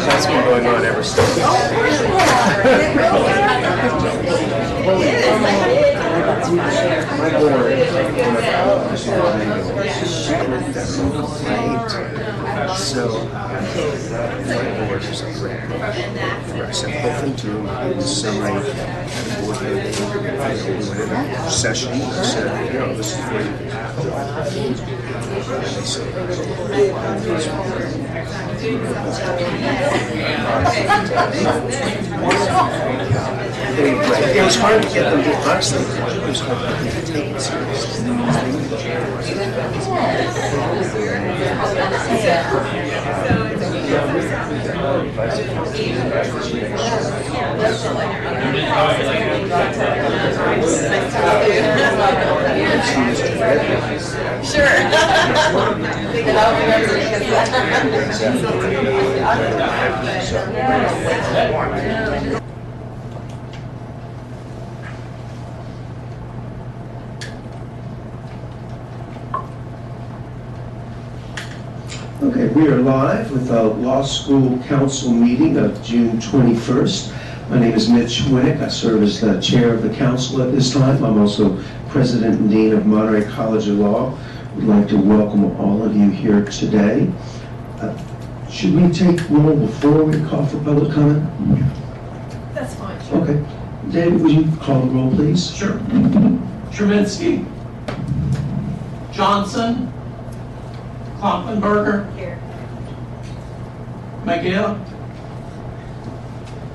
That's been going on ever since. My board, so my board is great. I sent the whole thing to him, the summary, board meeting, session, said, you know, this is where you have it was hard to get them to, honestly, it was hard to get them to take it seriously. Sure. Okay, we are live with the Law School Council meeting of June 21st. My name is Mitch Winnick. I serve as the chair of the council at this time. I'm also president and dean of Monterey College of Law. We'd like to welcome all of you here today. Should we take roll before we call for public comment? That's fine. Sure. Okay. David, would you call the roll, please? Sure. Trubinsky. Johnson. Kloppenberger. Here. McGill.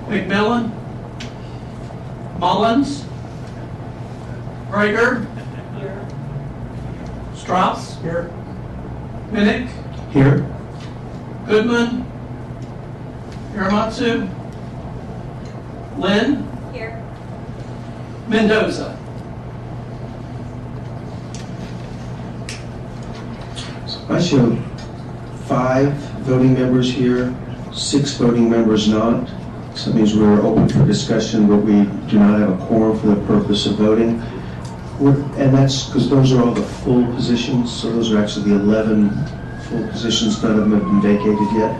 McMillan. Mullins. Rager. Here. Strauss. Here. Minnick. Here. Goodman. Hiramatsu. Lynn. Here. Mendoza. I show 5 voting members here, 6 voting members not. So that means we're open for discussion, but we do not have a quorum for the purpose of voting. And that's because those are all the full positions, so those are actually the 11 full positions. None of them have been vacated yet?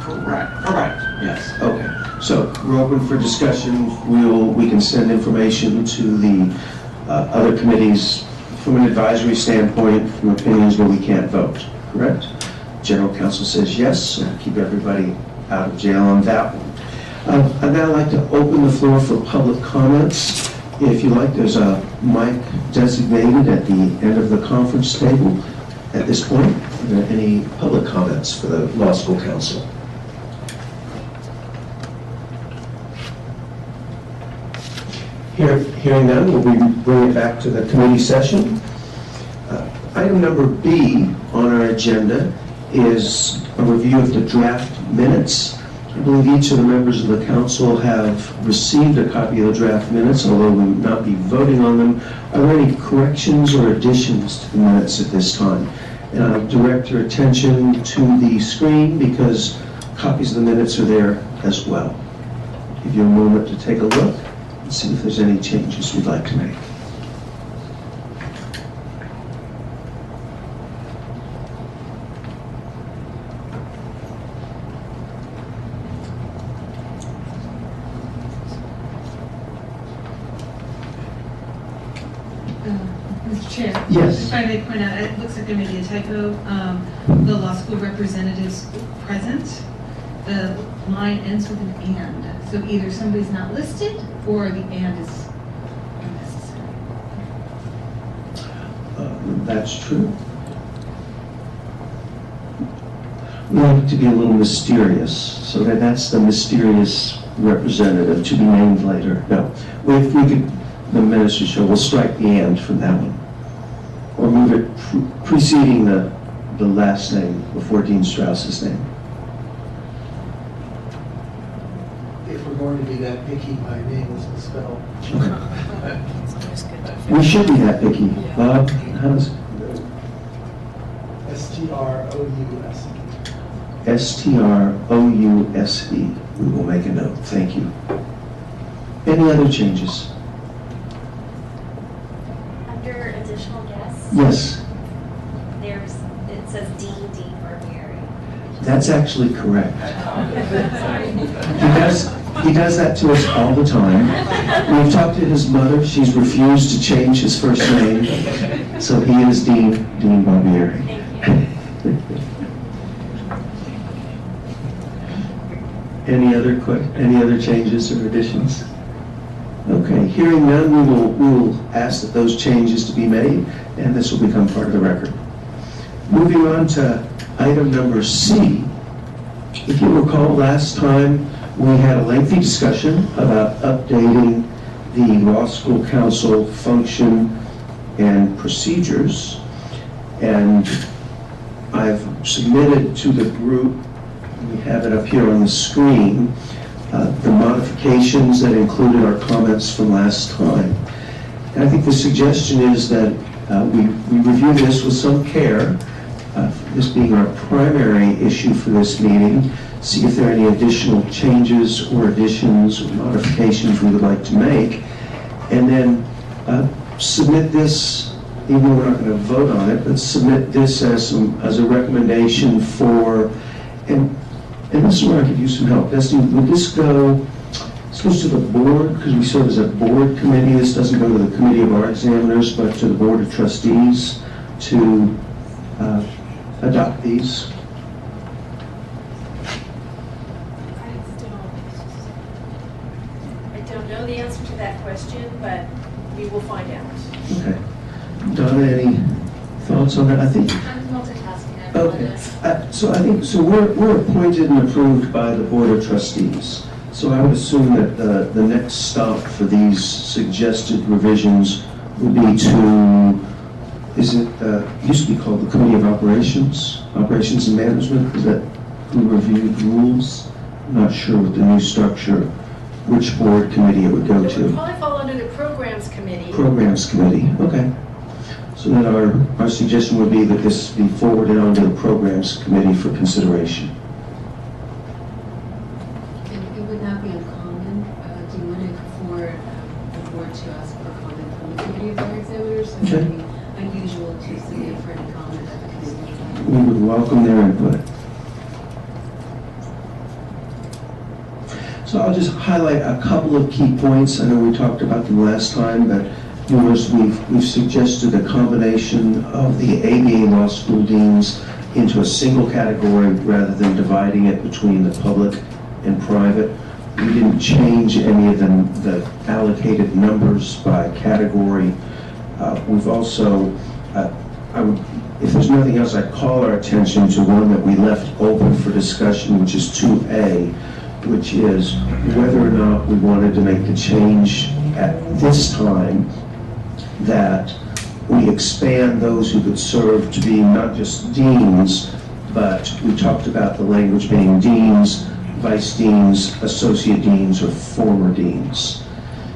Correct, yes. Okay, so we're open for discussion. We can send information to the other committees from an advisory standpoint, from opinions where we can't vote, correct? General counsel says yes, so keep everybody out of jail on that one. I'd now like to open the floor for public comments. If you like, there's a mic designated at the end of the conference table. At this point, are there any public comments for the Law School Council? Hearing none, we'll bring it back to the committee session. Item number B on our agenda is a review of the draft minutes. I believe each of the members of the council have received a copy of the draft minutes, although we will not be voting on them. Are there any corrections or additions to the minutes at this time? And I'll direct your attention to the screen because copies of the minutes are there as well. Give you a moment to take a look and see if there's any changes we'd like to make. Mr. Chair? Yes. If I may point out, it looks like there may be a typo. The law school representatives present, the line ends with an and. So either somebody's not listed or the and is unnecessary. That's true. We like it to be a little mysterious, so that's the mysterious representative to be named later. No, if we could, the minister show, we'll strike the and from that one. Or move it preceding the last name before Dean Strauss's name. If we're going to be that picky, my name is misspelled. We should be that picky. Bob, how does? Strous. Strouse. We will make a note. Thank you. Any other changes? Under additional guests, Yes, it says Dean Barbieri. that's actually correct. Sorry. He does that to us all the time. We've talked to his mother. She's refused to change his first name. So he is Dean Barbieri. Thank you. Any other changes or additions? Okay, hearing none, we will ask that those changes to be made, and this will become part of the record. Moving on to item number C. If you recall, last time we had a lengthy discussion about updating the law school council function and procedures, and I've submitted to the group, we have it up here on the screen, the modifications that included our comments from last time. And I think the suggestion is that we review this with some care, this being our primary issue for this meeting, see if there are any additional changes or additions or modifications we would like to make, and then submit this, even though we're not going to vote on it, but submit this as a recommendation for, and this is where I could use some help. Destiny, would this goes to the board, because we serve as a board committee. This doesn't go to the committee of our examiners, but to the board of trustees to adopt these. I don't know the answer to that question, but we will find out. Okay. Donna, any thoughts on that? I think. I'm multitasking, I Okay, apologize. so we're appointed and approved by the Board of Trustees. So I would assume that the next stop for these suggested revisions would be to, used to be called the Committee of Operations and Management, is that who reviewed rules? I'm not sure with the new structure, which board committee it would go It would to. probably fall under the Programs Committee. Programs Committee, okay. So then our suggestion would be that this be forwarded on to the Programs Committee for consideration. And it would not be uncommon, do you want to for the board to ask for comment from the committee of our examiners? So it Okay. would be unusual to submit for any comment at the committee. We would welcome their input. So I'll just highlight a couple of key points. I know we talked about them last time, but yours, we've suggested a combination of the ABA law school deans into a single category rather than dividing it between the public and private. We didn't change any of the allocated numbers by category. We've also, if there's nothing else, I'd call our attention to one that we left open for discussion, which is 2A, which is whether or not we wanted to make the change at this time that we expand those who could serve to be not just deans, but we talked about the language being deans, vice deans, associate deans, or former deans.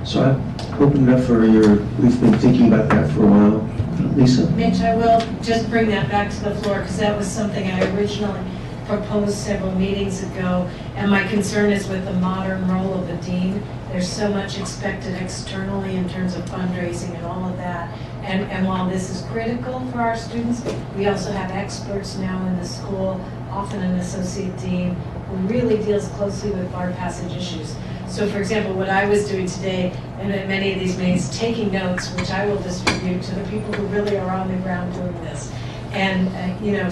So I've opened up for we've been thinking about that for a while. Lisa? Mitch, I will just bring that back to the floor because that was something I originally proposed several meetings ago. And my concern is with the modern role of the dean. There's so much expected externally in terms of fundraising and all of that. And while this is critical for our students, we also have experts now in the school, often an associate dean, who really deals closely with bar passage issues. So for example, what I was doing today, and at many of these meetings, taking notes, which I will distribute to the people who really are on the ground doing this. And,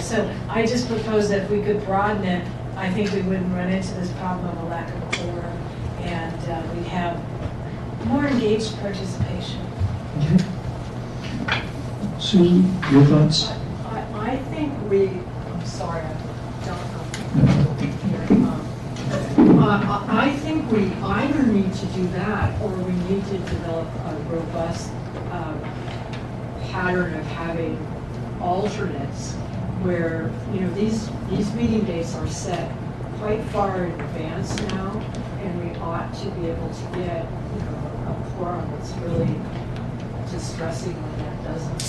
so I just propose that if we could broaden it, I think we wouldn't run into this problem of a lack of quorum, and we'd have more engaged participation. Okay. Susan, your thoughts? I think I'm sorry, I don't know. I think we either need to do that or we need to develop a robust pattern of having alternates where, these meeting dates are set quite far in advance now, and we ought to be able to get, a quorum that's really distressing when that doesn't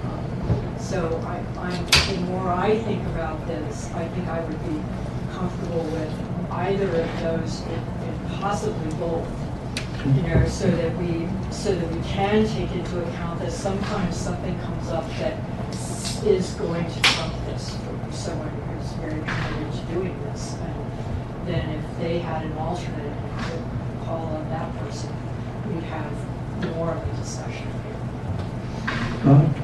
happen. So the more I think about this, I think I would be comfortable with either of those and possibly both. You know, so that we can take into account that sometimes something comes up that is going to trump this for someone who's very committed to doing this. And then if they had an alternate and could call on that person, we'd have more of a discussion.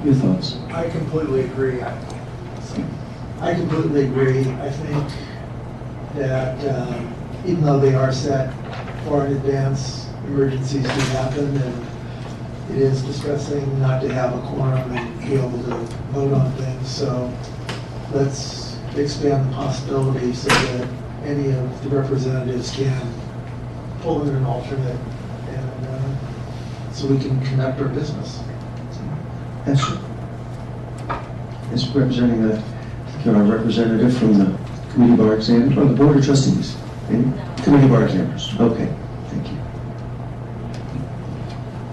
Your thoughts? I completely agree. I completely agree. I think that even though they are set far in advance, emergencies do happen, and it is distressing not to have a quorum and be able to vote on things. So let's expand the possibility so that any of the representatives can pull in an alternate, and so we can conduct our business. Yes. Is representing our representative from the committee bar examiners or the board of trustees? Any? No. Committee bar examiners. Okay, thank you.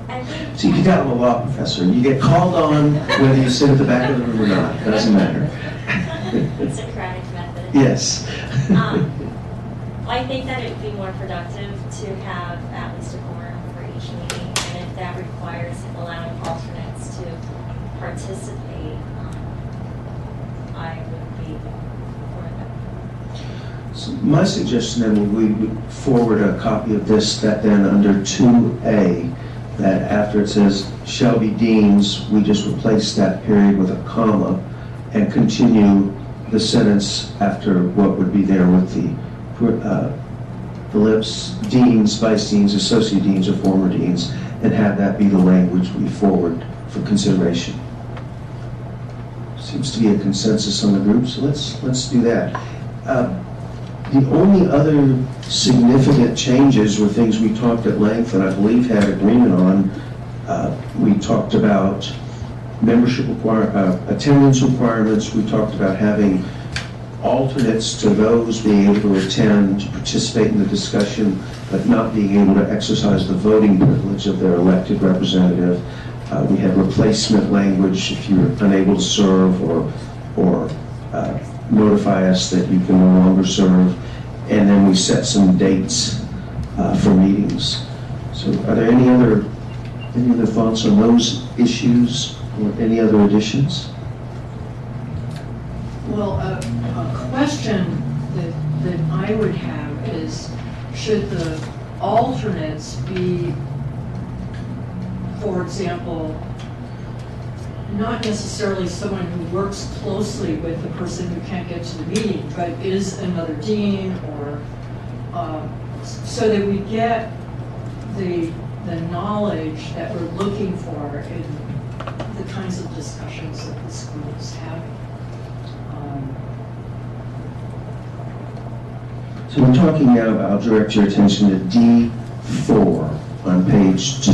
I think. See, you got a law professor. You get called on whether you sit at the back of the room or not. Doesn't matter. Socratic method. Yes. I think that it would be more productive to have at least a quorum for each meeting, and if that requires allowing alternates to participate, I would be for that. So my suggestion then, we would forward a copy of this, that then under 2A, that after it says shall be deans, we just replace that period with a comma and continue the sentence after what would be there with the lips, deans, vice deans, associate deans, or former deans, and have that be the language we forward for consideration. Seems to be a consensus on the group, so let's do that. The only other significant changes were things we talked at length and I believe had agreement on. We talked about membership attendance requirements. We talked about having alternates to those being able to attend, to participate in the discussion, but not being able to exercise the voting privilege of their elected representative. We had replacement language if you're unable to serve or notify us that you can no longer serve. And then we set some dates for meetings. So are there any other thoughts on those issues or any other additions? Well, a question that I would have is, should the alternates be, for example, not necessarily someone who works closely with the person who can't get to the meeting, but is another dean, or so that we get the knowledge that we're looking for in the kinds of discussions that the school is having. So we're talking now, I'll direct your attention to D4 on page 2.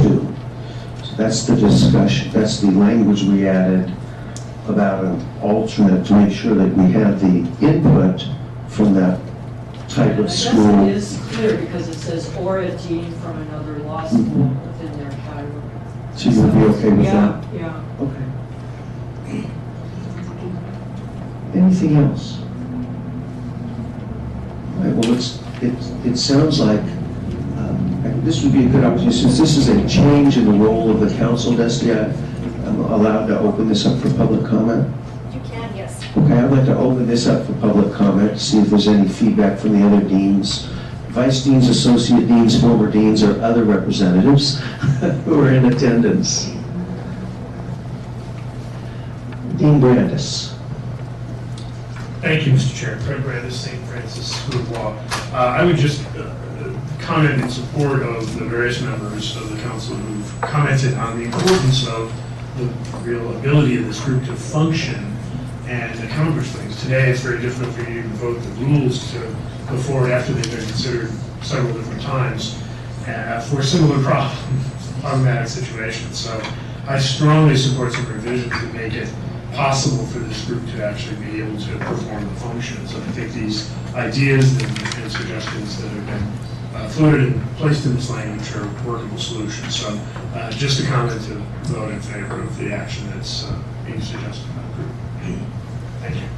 So that's the discussion, that's the language we added about an alternate to make sure that we have the input from that type of school. I guess it is clear because it says, or a dean from another law school within their category. So you would be okay with that? Yeah. Okay. Anything else? All right, well, it sounds like this would be a good opportunity, since this is a change in the role of the council, Dusty, I'm allowed to open this up for public comment? You can, yes. Okay, I'd like to open this up for public comment, to see if there's any feedback from the other deans, vice deans, associate deans, former deans, or other representatives who are in attendance. Dean Brandis. Thank you, Mr. Chair. Fred Brandis, St. Francis School of Law. I would just comment in support of the various members of the council who've commented on the importance of the real ability of this group to function and accomplish things. Today, it's very difficult for you to vote the rules to go forward after they've been considered several different times for similar problematic situations. So I strongly support some revisions that make it possible for this group to actually be able to perform the functions. And I think these ideas and suggestions that have been floated and placed in this language are workable solutions. So just a comment to vote in favor of the action that's being suggested and approved. Thank you.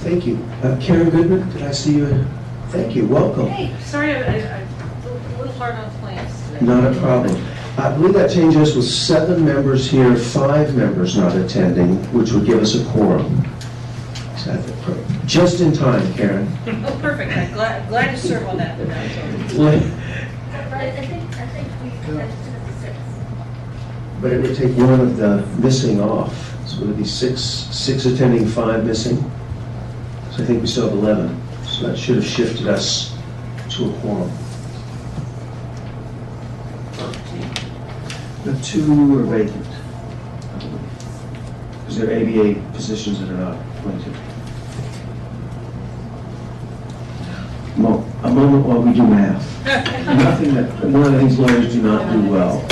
Thank you. Karen Goodman, did I see you? Thank you, welcome. Hey, sorry, I'm a little hard on plants today. Not a problem. I believe that changes with 7 members here, 5 members not attending, which would give us a quorum. Just in time, Karen. Oh, perfect, I'm glad to serve on that. Well, I think we have to 6. but it would take one of the missing off. So would it be 6 attending, 5 missing? So I think we still have 11. So that should have shifted us to a quorum. The 2 are vacant, I believe, because they're ABA positions that are not appointed. A moment while we do math. Nothing that one of these lawyers do not do well.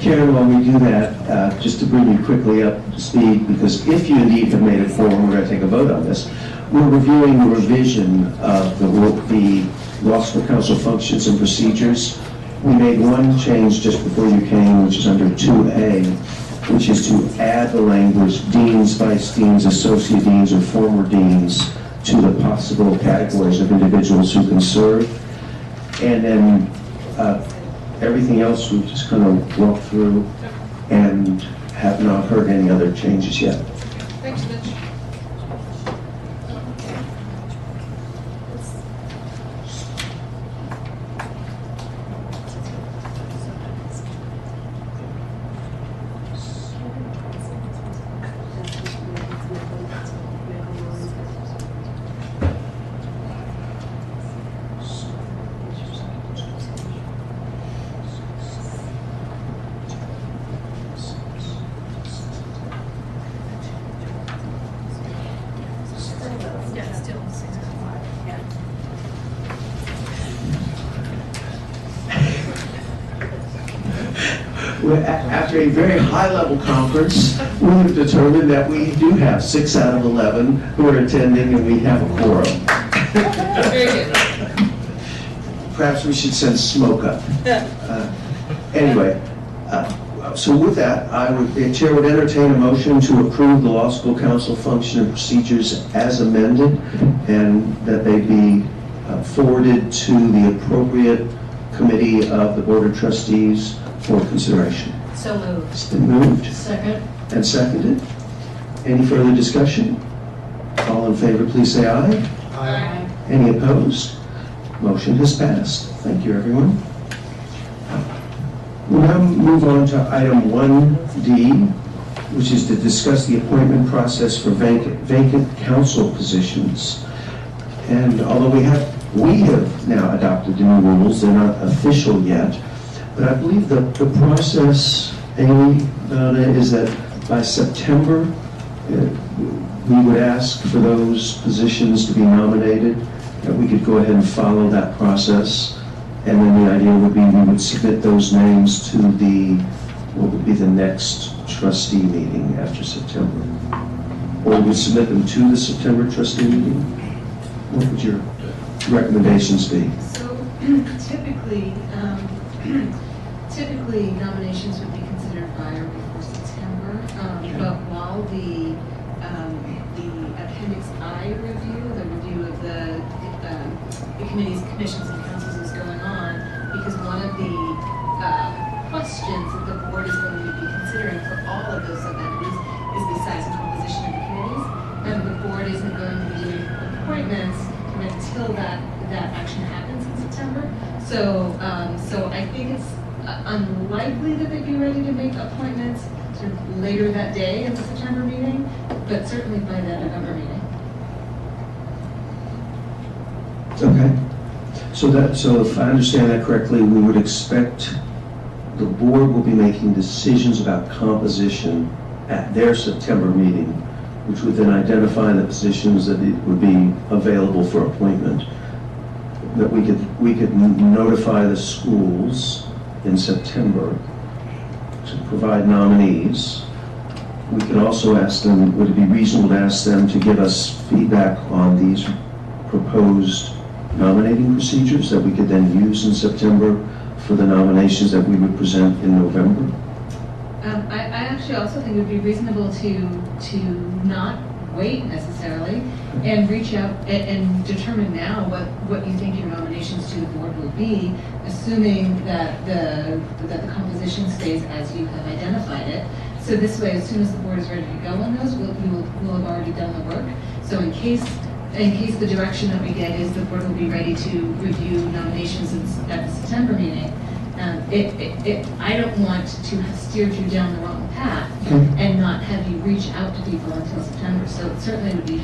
Karen, while we do that, just to bring you quickly up to speed, because if you indeed have made a quorum, we're going to take a vote on this. We're reviewing the revision of the law school council functions and procedures. We made one change just before you came, which is under 2A, which is to add the language deans, vice deans, associate deans, or former deans to the possible categories of individuals who can serve. And then everything else we've just kind of walked through and have not heard any other changes yet. Thanks, Mitch. After a very high-level conference, we have determined that we do have 6 out of 11 who are attending, and we have a quorum. Very good. Perhaps we should send smoke up. Anyway, so with that, the chair would entertain a motion to approve the law school council function and procedures as amended, and that they be forwarded to the appropriate committee of the Board of Trustees for consideration. So moved. It's been moved Second? and seconded. Any further discussion? All in favor, please say aye. Aye. Any opposed? Motion has passed. Thank you, everyone. We'll now move on to item 1D, which is to discuss the appointment process for vacant council positions. And although we have now adopted the new rules, they're not official yet, but I believe the process, Amy, is that by September, we would ask for those positions to be nominated, that we could go ahead and follow that process. And then the idea would be we would submit those names to what would be the next trustee meeting after September. Or we would submit them to the September trustee meeting. What would your recommendations be? So typically nominations would be considered by or before September. But while the Appendix I review, the review of the committees, commissions, and councils is going on, because one of the questions that the board is going to be considering for all of those subentities is the size and composition of the committees. And the board isn't going to be doing appointments until that action happens in September. So I think it's unlikely that they'd be ready to make appointments sort of later that day in the September meeting, but certainly by the November meeting. Okay. So if I understand that correctly, we would expect the board will be making decisions about composition at their September meeting, which would then identify the positions that would be available for appointment. That we could notify the schools in September to provide nominees. We could also ask them, would it be reasonable to ask them to give us feedback on these proposed nominating procedures that we could then use in September for the nominations that we would present in November? I actually also think it would be reasonable to not wait necessarily and reach out and determine now what you think your nominations to the board will be, assuming that the composition stays as you have identified it. So this way, as soon as the board is ready to go on those, we'll have already done the work. So in case the direction that we get is the board will be ready to review nominations at the September meeting, I don't want to have steered you down the wrong path and not have you reach out to people until September. So it certainly would be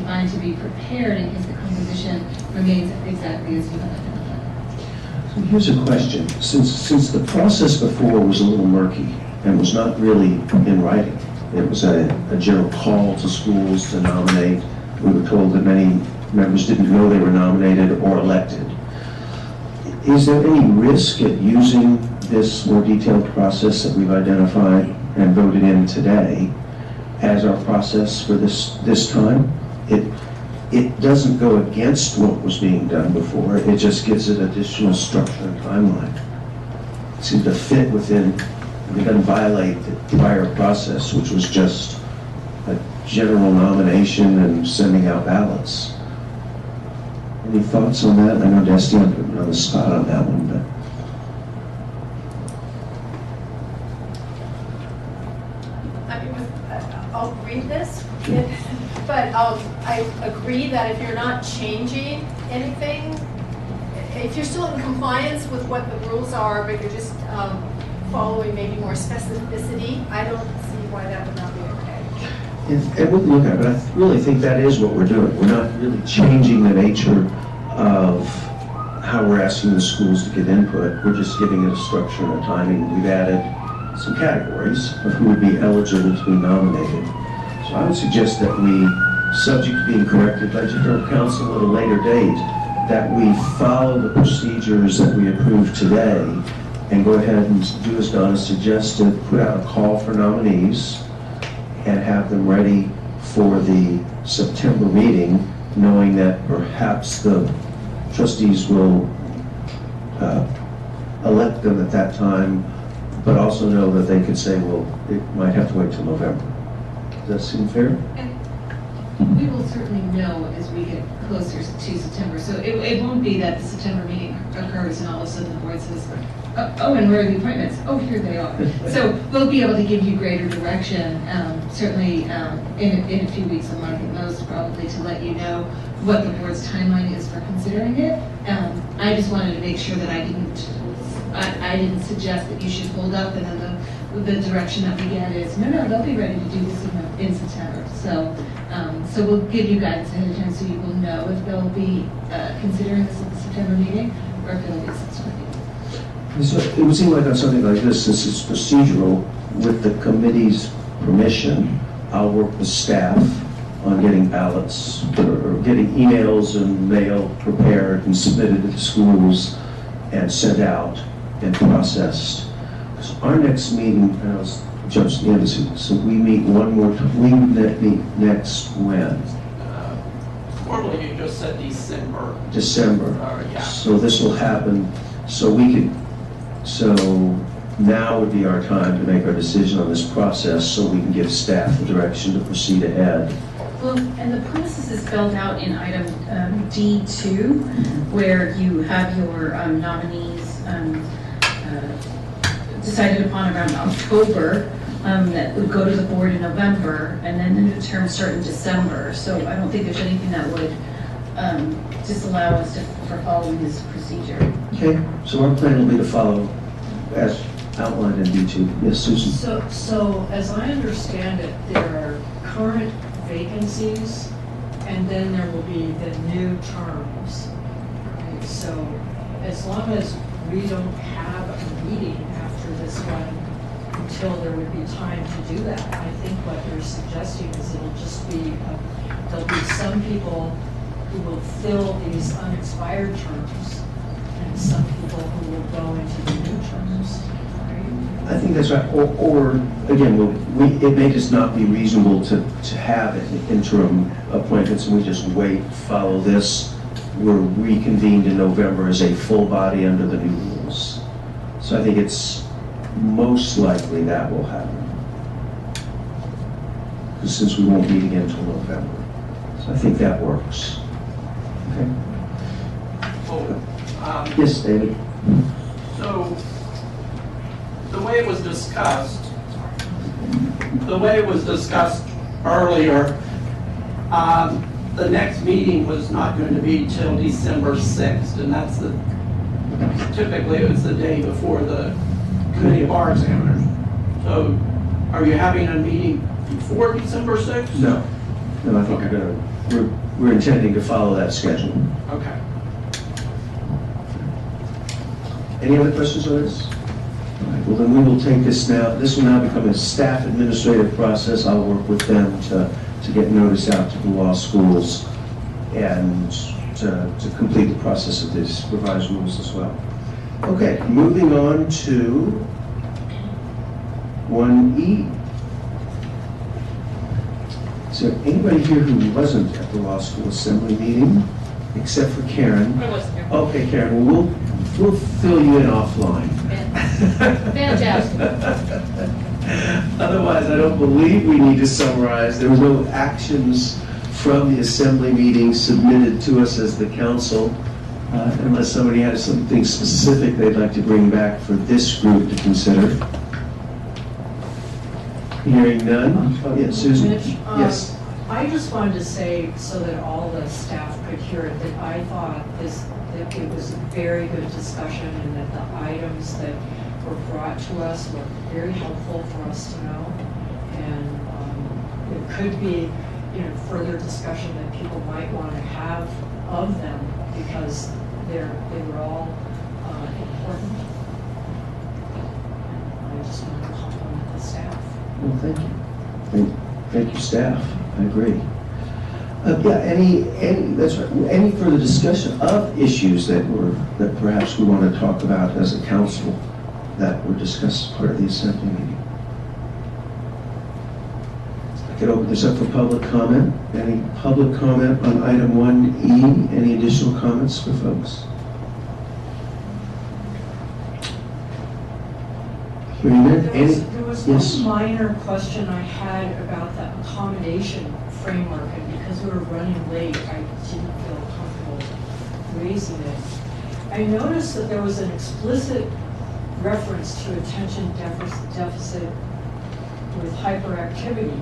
fine to be prepared in case the composition remains exactly as you have identified. So here's a question. Since the process before was a little murky and was not really in writing, it was a general call to schools to nominate. We were told that many members didn't know they were nominated or elected. Is there any risk at using this more detailed process that we've identified and voted in today as our process for this time? It doesn't go against what was being done before. It just gives it additional structure and timeline. It seems to fit within, it doesn't violate the prior process, which was just a general nomination and sending out ballots. Any thoughts on that? I know Dusty, I'm putting you on the spot on that one, but. I mean, I'll read this, but I agree that if you're not changing anything, if you're still in compliance with what the rules are, but you're just following maybe more specificity, I don't see why that would not be okay. And we'll look at it, but I really think that is what we're doing. We're not really changing the nature of how we're asking the schools to get input. We're just giving it a structure and a timing. We've added some categories of who would be eligible to be nominated. So I would suggest that we, subject to being corrected by general counsel at a later date, that we follow the procedures that we approved today and go ahead and do as Donna suggested, put out a call for nominees and have them ready for the September meeting, knowing that perhaps the trustees will elect them at that time, but also know that they could say, well, it might have to wait till November. Does that seem fair? And we will certainly know as we get closer to September. So it won't be that the September meeting occurs and all of a sudden the board says, oh, and where are the appointments? Oh, here they are. So we'll be able to give you greater direction, certainly in a few weeks, a month at most, probably, to let you know what the board's timeline is for considering it. I just wanted to make sure that I didn't suggest that you should hold up, and then the direction that we get is, no, they'll be ready to do this in September. So we'll give you guidance ahead of time so you will know if they'll be considering this at the September meeting or if it'll be a subsequent meeting. So it would seem like on something like this, since it's procedural, with the committee's permission, I'll work with staff on getting ballots or getting emails and mail prepared and submitted to the schools and sent out and processed. So our next meeting, and I'll jump to the end, so we meet one more time. We meet next when? Formally, you just said December. December. Yeah. So this will happen, so now would be our time to make our decision on this process so we can give staff the direction to proceed ahead. Well, and the process is spelled out in item D2, where you have your nominees decided upon around October, that would go to the board in November, and then the new terms start in December. So I don't think there's anything that would disallow us for following this procedure. Okay, so our plan will be to follow as outlined in D2. Yes, Susan? So as I understand it, there are current vacancies, and then there will be the new terms. Right? So as long as we don't have a meeting after this one until there would be time to do that, I think what you're suggesting is it'll just be, there'll be some people who will fill these unexpired terms and some people who will go into the new terms. Right? I think that's right. Or again, it may just not be reasonable to have interim appointments and we just wait, follow this. We're reconvened in November as a full body under the new rules. So I think it's most likely that will happen. Since we won't meet again until November. So I think that works. Okay. Yes, David? So, the way it was discussed earlier, the next meeting was not going to be till December 6th, and that's typically it was the day before the committee of bar examiners. So, are you having a meeting before December 6th? No. No, I think we're intending to follow that schedule. Okay. Any other questions on this? All right, well, then we will take this now. This will now become a staff administrative process. I'll work with them to get notice out to the law schools and to complete the process of these revised rules as well. Okay, moving on to 1E. Is there anybody here who wasn't at the law school assembly meeting, except for Karen? I wasn't here. Okay, Karen, well, we'll fill you in offline. Fantastic. Otherwise, I don't believe we need to summarize. There was no actions from the assembly meeting submitted to us as the council, unless somebody had something specific they'd like to bring back for this group to consider. Hearing none? Yes, Susan? Mitch, Yes. I just wanted to say, so that all the staff could hear it, that I thought that it was a very good discussion and that the items that were brought to us were very helpful for us to know. And it could be, further discussion that people might want to have of them because they were all important. And I just wanted to compliment the staff. Well, thank you. Thank you, staff. I agree. That's right. Any further discussion of issues that perhaps we want to talk about as a council that were discussed as part of the assembly meeting? I could open this up for public comment. Any public comment on item 1E? Any additional comments for folks? Hearing none. There was Yes. one minor question I had about the accommodation framework, and because we were running late, I didn't feel comfortable raising it. I noticed that there was an explicit reference to attention deficit with hyperactivity,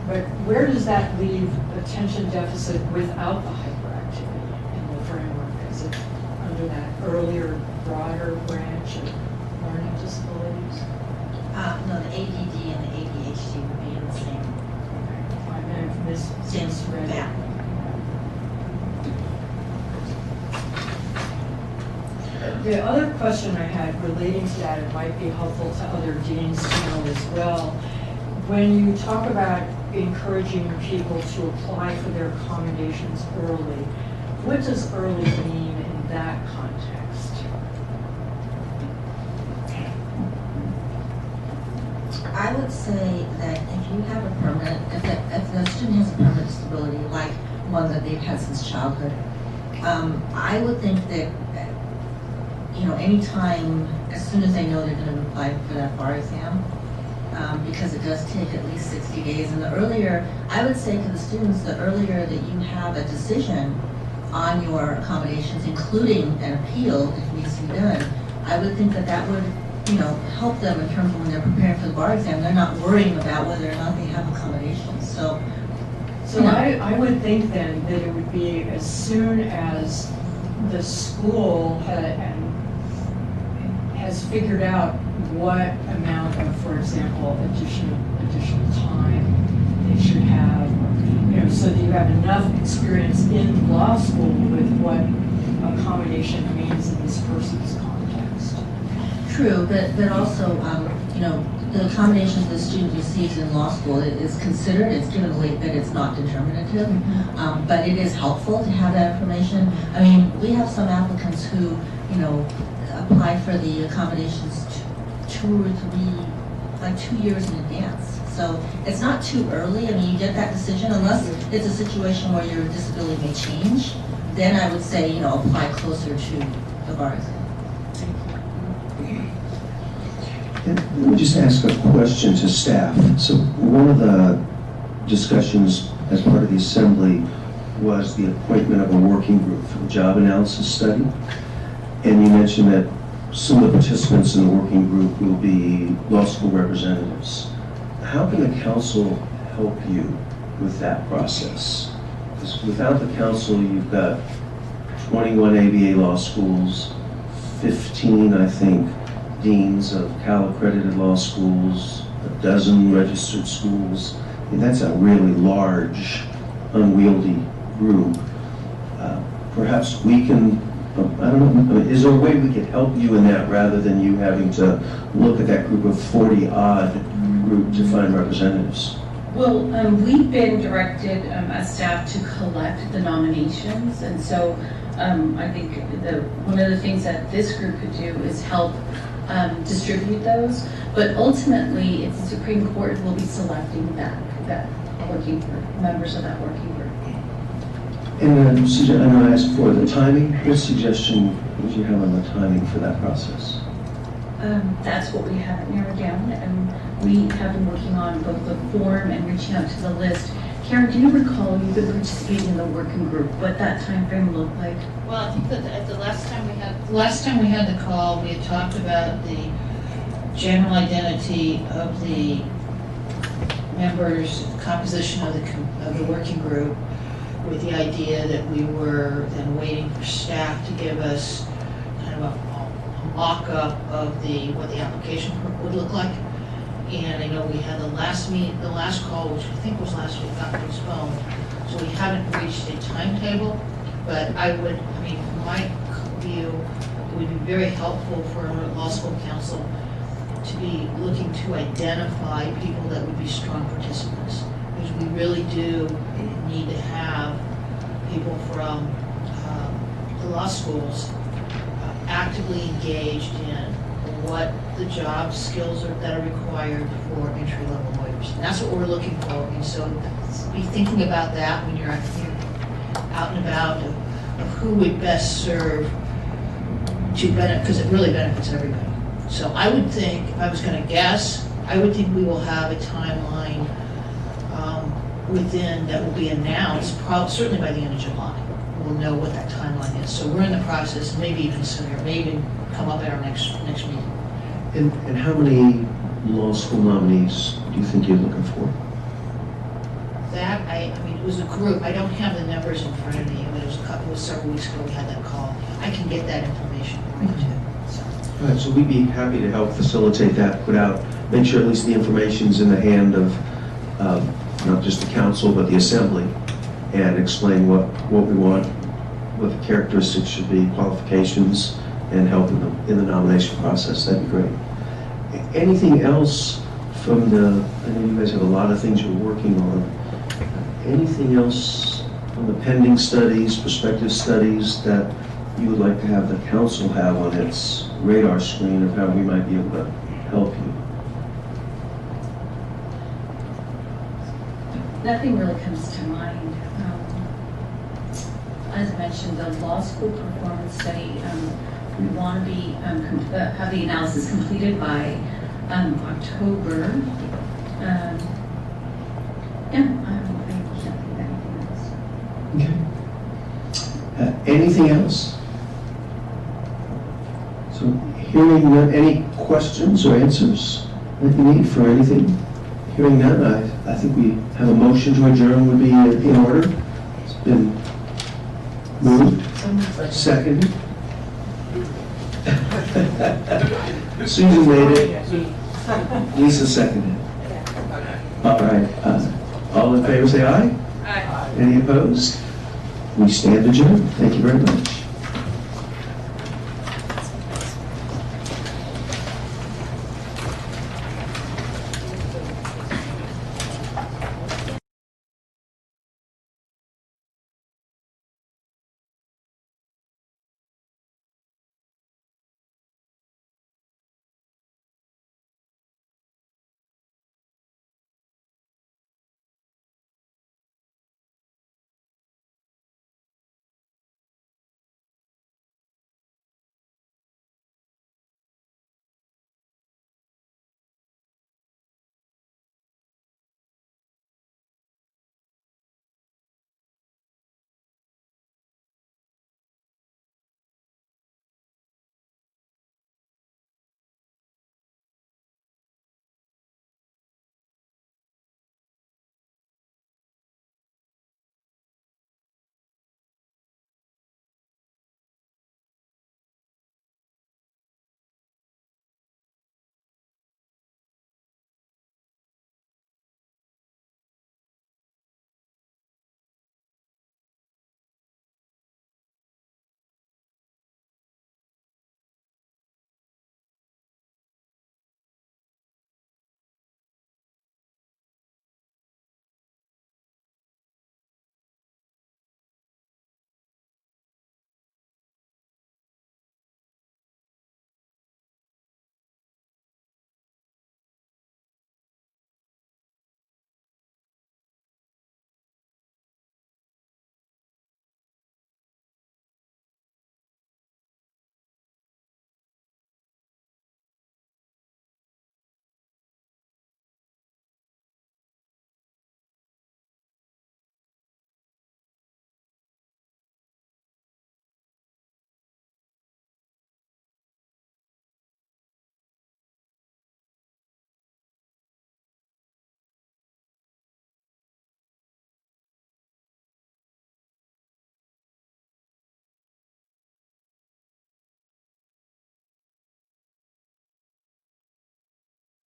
but where does that leave attention deficit without the hyperactivity in the framework? Is it under that earlier, broader branch of learning disabilities? No, the ADD and the ADHD would be in the same. I may have misread Yeah. The other question I had relating to that, it might be helpful to other deans to know as well. When you talk about encouraging people to apply for their accommodations early, what does early mean in that context? I would say that if you have a permanent, if the student has a permanent disability, like one that they've had since childhood, I would think that, anytime, as soon as they know they're going to apply for that bar exam, because it does take at least 60 days. And the earlier, I would say to the students, the earlier that you have a decision on your accommodations, including an appeal if it needs to be done, I would think that would help them in terms of when they're preparing for the bar exam. They're not worrying about whether or not they have accommodations. So I would think then that it would be as soon as the school has figured out what amount of, for example, additional time they should have, so that you have enough experience in law school with what accommodation means in this person's context. true, but also, the accommodations the student receives in law school is considered, it's given weight that it's not determinative, but it is helpful to have that information. I mean, we have some applicants who, apply for the accommodations like 2 years in advance. So it's not too early. I mean, you get that decision unless it's a situation where your disability may change. Then I would say, you know, apply closer to the bar exam. And let me just ask a question to staff. So one of the discussions as part of the assembly was the appointment of a working group for the job analysis study. And you mentioned that some of the participants in the working group will be law school representatives. How can the council help you with that process? Because without the council, you've got 21 ABA law schools, 15, I think, deans of Cal-accredited law schools, a dozen registered schools. I mean, that's a really large, unwieldy group. Perhaps we can, I don't know, is there a way we could help you in that rather than you having to look at that group of 40-odd group to find representatives? Well, we've been directed as staff to collect the nominations, and so I think one of the things that this group could do is help distribute those. But ultimately, it's the Supreme Court who will be selecting that working group, members of that working group. And I know I asked for the timing. What suggestion would you have on the timing for that process? That's what we haven't narrowed down, and we have been working on both the form and reaching out to the list. Karen, do you recall you've been participating in the working group, what that time frame looked like? Well, I think that at the last time we had the call, we had talked about the general identity of the members, composition of the working group, with the idea that we were then waiting for staff to give us kind of a mock-up of what the application would look like. And I know we had the last call, which I think was last week, got postponed. So we haven't reached a timetable, but from my view, it would be very helpful for our law school council to be looking to identify people that would be strong participants. Because we really do need to have people from the law schools actively engaged in what the job skills that are required for entry-level lawyers. And that's what we're looking for. And so be thinking about that when you're out and about of who would best serve to benefit, because it really benefits everybody. So I would think, if I was going to guess, I would think we will have a timeline within that will be announced, certainly by the end of July. We'll know what that timeline is. So we're in the process, maybe even sooner, maybe come up at our next meeting. And how many law school nominees do you think you're looking for? That, it was a group. I don't have the numbers in front of me, but it was several weeks ago we had that call. I can get that information for you too. So. All right, so we'd be happy to help facilitate that, make sure at least the information's in the hand of not just the council, but the assembly, and explain what we want, what the characteristics should be, qualifications, and help in the nomination process. That'd be great. Anything else from I know you guys have a lot of things you're working on. Anything else from the pending studies, prospective studies that you would like to have the council have on its radar screen of how we might be able to help you? Nothing really comes to mind. As mentioned, the law school performance study, we want to be have the analysis completed by October. I can't think of anything else. Okay. Anything else? So, hearing none, any questions or answers that you need for anything? Hearing none, I think we have a motion to adjourn would be in order. It's been moved, seconded. Susan made it. Lisa seconded. All right. All in favor say aye. Aye. Any opposed? We stand adjourned. Thank you very much.